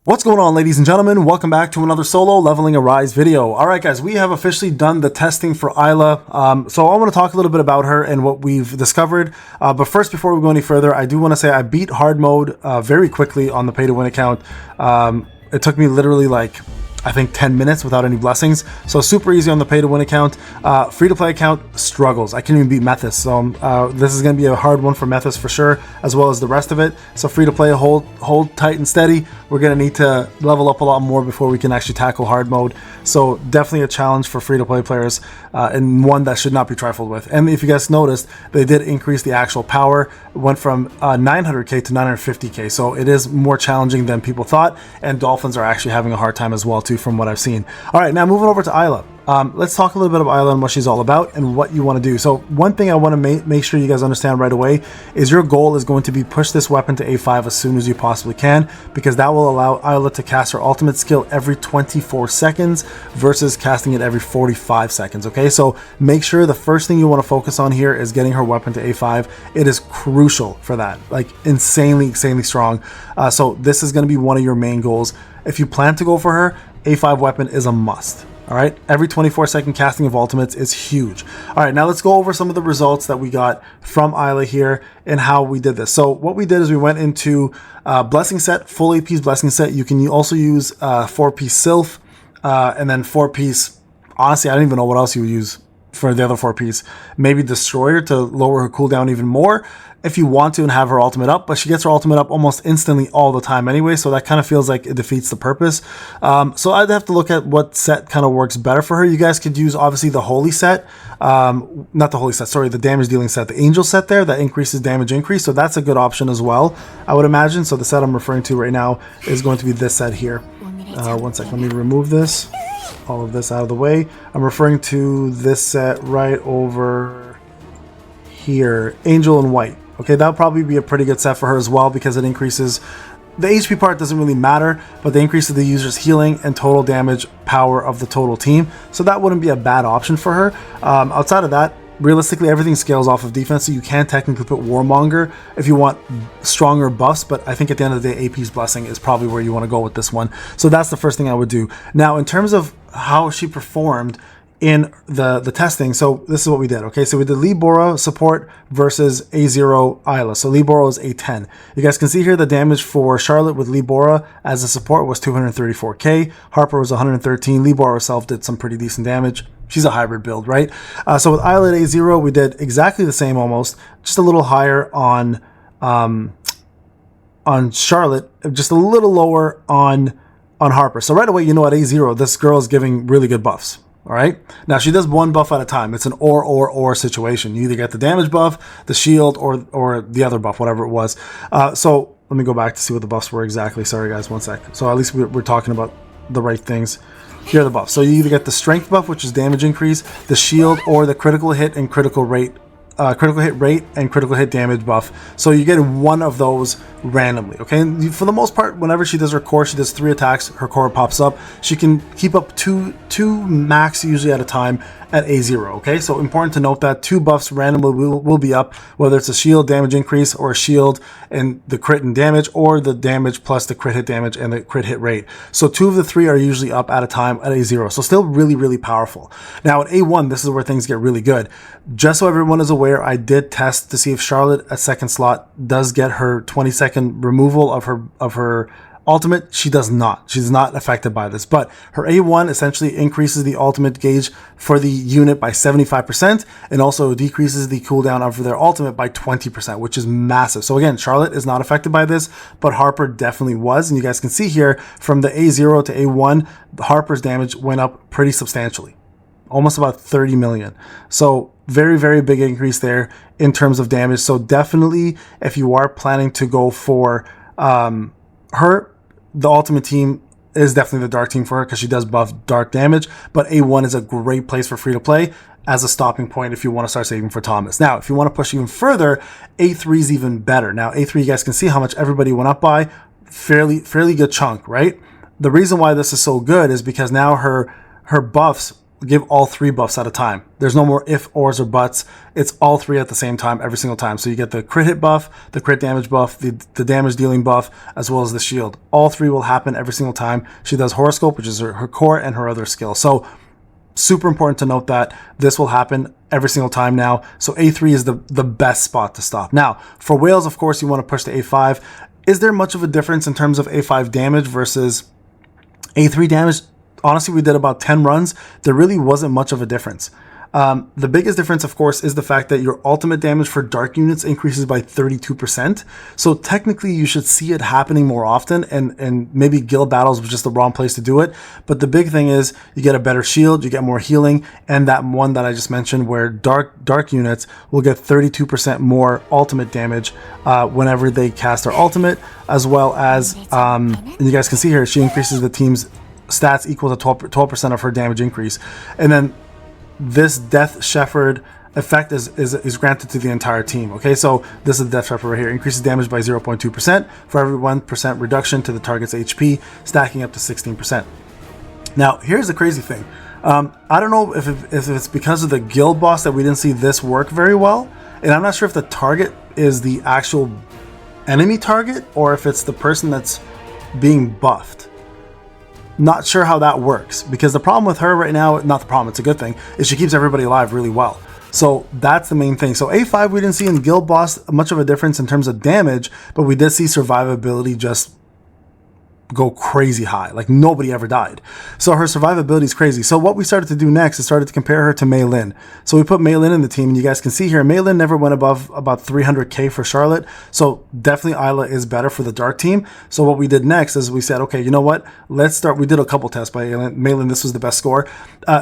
What's going on, ladies and gentlemen? Welcome back to another solo Leveling Arise video. All right, guys, we have officially done the testing for Isla. So I want to talk a little bit about her and what we've discovered. But first, before we go any further, I do want to say I beat hard mode very quickly on the pay to win account. It took me literally like, I think 10 minutes without any blessings. So super easy on the pay to win account. Free to play account struggles. I can't even beat Methus. So this is going to be a hard one for Methus for sure, as well as the rest of it. So free to play, hold tight and steady. We're going to need to level up a lot more before we can actually tackle hard mode. So definitely a challenge for free to play players, and one that should not be trifled with. And if you guys noticed, they did increase the actual power. It went from 900k to 950k. So it is more challenging than people thought. And Dolphins are actually having a hard time as well too, from what I've seen. All right, now moving over to Isla. Let's talk a little bit about Isla and what she's all about and what you want to do. So one thing I want to make sure you guys understand right away is your goal is going to be push this weapon to A5 as soon as you possibly can, because that will allow Isla to cast her ultimate skill every 24 seconds versus casting it every 45 seconds. Okay, so make sure the first thing you want to focus on here is getting her weapon to A5. It is crucial for that, like insanely strong. So this is going to be one of your main goals. If you plan to go for her, A5 weapon is a must. All right, every 24-second casting of ultimates is huge. All right, now let's go over some of the results that we got from Isla here and how we did this. So what we did is we went into blessing set, full AP's blessing set. You can also use 4-piece Sylph and then 4-piece. Honestly, I don't even know what else you would use for the other 4-piece. Maybe Destroyer to lower her cooldown even more if you want to and have her ultimate up, but she gets her ultimate up almost instantly all the time anyway, so that kind of feels like it defeats the purpose. So I'd have to look at what set kind of works better for her. You guys could use obviously the holy set, not the holy set, sorry, the damage dealing set, the angel set there that increases damage increase, so that's a good option as well, I would imagine. So the set I'm referring to right now is going to be this set here. One sec, let me remove this, all of this out of the way. I'm referring to this set right over here, angel and white. Okay, that'll probably be a pretty good set for her as well, because it increases the HP part doesn't really matter, but the increase of the user's healing and total damage power of the total team. So that wouldn't be a bad option for her. Outside of that, realistically, everything scales off of defense, so you can technically put Warmonger if you want stronger buffs, but I think at the end of the day, AP's Blessing is probably where you want to go with this one. So that's the first thing I would do. Now, in terms of how she performed in the testing, so this is what we did. Okay, so we did Libora support versus A0 Isla. So Libora is A10. You guys can see here the damage for Charlotte with Libora as a support was 234k. Harper was 113. Libora herself did some pretty decent damage. She's a hybrid build, right? So with Isla at A0, we did exactly the same almost, just a little higher on Charlotte, just a little lower on Harper. So right away, you know, at A0, this girl is giving really good buffs. All right, now she does one buff at a time. It's an or situation. You either get the damage buff, the shield, or the other buff, whatever it was. So let me go back to see what the buffs were exactly. Sorry guys, one sec. So at least we're talking about the right things. Here are the buffs. So you either get the strength buff, which is damage increase, the shield, or the critical hit and critical rate. Critical hit rate and critical hit damage buff. So you get one of those randomly, okay? And for the most part, whenever she does her core, she does 3 attacks, her core pops up. She can keep up two max usually at a time at A0, okay? So important to note that 2 buffs randomly will be up, whether it's a shield damage increase or a shield and the crit and damage, or the damage plus the crit hit damage and the crit hit rate. So 2 of the 3 are usually up at a time at A0. So still really powerful. Now at A1, this is where things get really good. Just so everyone is aware, I did test to see if Charlotte at second slot does get her 20-second removal of her ultimate. She does not. She's not affected by this, but her A1 essentially increases the ultimate gauge for the unit by 75% and also decreases the cooldown of their ultimate by 20%, which is massive. So again, Charlotte is not affected by this, but Harper definitely was. And you guys can see here from the A0 to A1, Harper's damage went up pretty substantially, almost about 30 million. So very big increase there in terms of damage. So definitely, if you are planning to go for her, the ultimate team is definitely the dark team for her, because she does buff dark damage. But A1 is a great place for free to play as a stopping point if you want to start saving for Thomas. Now, if you want to push even further, A3 is even better. Now A3, you guys can see how much everybody went up by, fairly good chunk, right? The reason why this is so good is because now her buffs give all 3 buffs at a time. There's no more if, ors, or buts. It's all 3 at the same time every single time. So you get the crit hit buff, the crit damage buff, the damage dealing buff, as well as the shield. All 3 will happen every single time she does horoscope, which is her core and her other skill. So super important to note that this will happen every single time now. So A3 is the best spot to stop. Now, for whales, of course, you want to push to A5. Is there much of a difference in terms of A5 damage versus A3 damage? Honestly, we did about 10 runs. There really wasn't much of a difference. The biggest difference, of course, is the fact that your ultimate damage for dark units increases by 32%. So technically, you should see it happening more often, and maybe guild battles was just the wrong place to do it. But the big thing is you get a better shield, you get more healing, and that one that I just mentioned where dark units will get 32% more ultimate damage whenever they cast their ultimate, as well as, and you guys can see here, she increases the team's stats equal to 12% of her damage increase. And then this Death Shepherd effect is granted to the entire team. Okay, so this is the Death Shepherd right here. Increases damage by 0.2% for every 1% reduction to the target's HP, stacking up to 16%. Now, here's the crazy thing. I don't know if it's because of the guild boss that we didn't see this work very well. And I'm not sure if the target is the actual enemy target or if it's the person that's being buffed. Not sure how that works, because the problem with her right now, not the problem, it's a good thing, is she keeps everybody alive really well. So that's the main thing. So A5, we didn't see in Guild Boss much of a difference in terms of damage, but we did see survivability just go crazy high. Like nobody ever died. So her survivability is crazy. So what we started to do next is started to compare her to Meilin. So we put Meilin in the team, and you guys can see here, Meilin never went above about 300k for Charlotte. So definitely Isla is better for the dark team. So what we did next is we said, okay, you know what? Let's start. We did a couple tests by Meilin. This was the best score.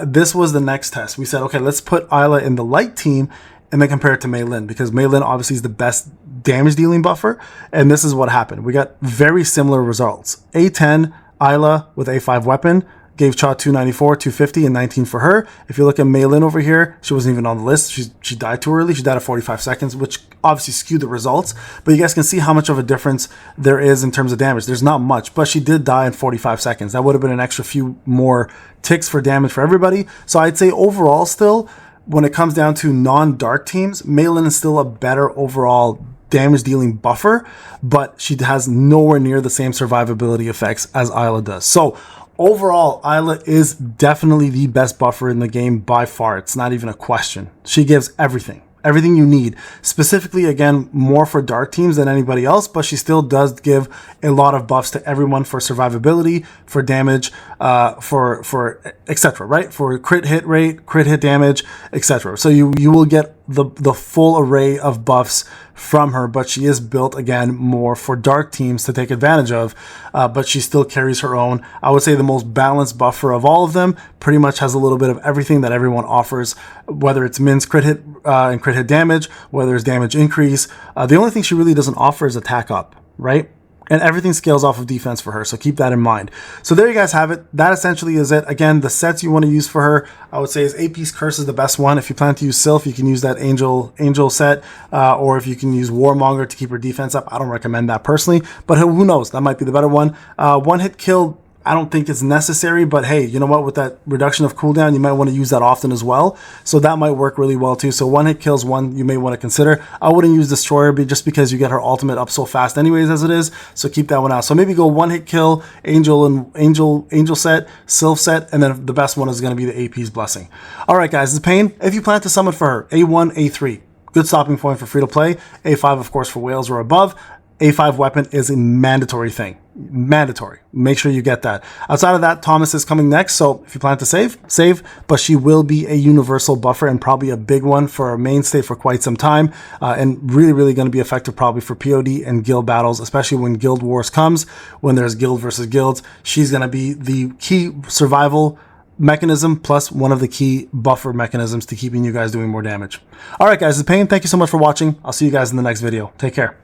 This was the next test. We said, okay, let's put Isla in the light team and then compare it to Meilin, because Meilin obviously is the best damage dealing buffer, and this is what happened. We got very similar results. A10 Isla with A5 weapon gave Cha 294, 250, and 19 for her. If you look at Meilin over here, she wasn't even on the list. She died too early. She died at 45 seconds, which obviously skewed the results. But you guys can see how much of a difference there is in terms of damage. There's not much, but she did die in 45 seconds. That would have been an extra few more ticks for damage for everybody. So I'd say overall still, when it comes down to non-dark teams, Meilin is still a better overall damage dealing buffer, but she has nowhere near the same survivability effects as Isla does. So overall, Isla is definitely the best buffer in the game by far. It's not even a question. She gives everything you need, specifically again more for dark teams than anybody else, but she still does give a lot of buffs to everyone for survivability, for damage, for etc., right? For crit hit rate, crit hit damage, etc. So you will get the full array of buffs from her, but she is built again more for dark teams to take advantage of, but she still carries her own. I would say the most balanced buffer of all of them, pretty much has a little bit of everything that everyone offers, whether it's Min's crit hit and crit hit damage, whether it's damage increase. The only thing she really doesn't offer is attack up, right? And everything scales off of defense for her, so keep that in mind. So there you guys have it. That essentially is it. Again, the sets you want to use for her, I would say, is AP's Curse is the best one. If you plan to use Sylph, you can use that Angel set, or if you can use Warmonger to keep her defense up. I don't recommend that personally, but who knows? That might be the better one. One hit kill, I don't think it's necessary, but hey, you know what? With that reduction of cooldown, you might want to use that often as well. So that might work really well too. So one hit kills one you may want to consider. I wouldn't use Destroyer just because you get her ultimate up so fast anyways as it is. So keep that one out. So maybe go one hit kill, Angel set, Sylph set, and then the best one is going to be the AP's Blessing. All right, guys, this is Payne. If you plan to summon for her, A1, A3, good stopping point for free to play. A5, of course, for whales or above. A5 weapon is a mandatory thing. Mandatory. Make sure you get that. Outside of that, Thomas is coming next. So if you plan to save, but she will be a universal buffer and probably a big one for a mainstay for quite some time. And really going to be effective probably for POD and guild battles, especially when Guild Wars comes, when there's guild versus guilds. She's going to be the key survival mechanism plus one of the key buffer mechanisms to keeping you guys doing more damage. All right, guys, this is Payne. Thank you so much for watching. I'll see you guys in the next video. Take care.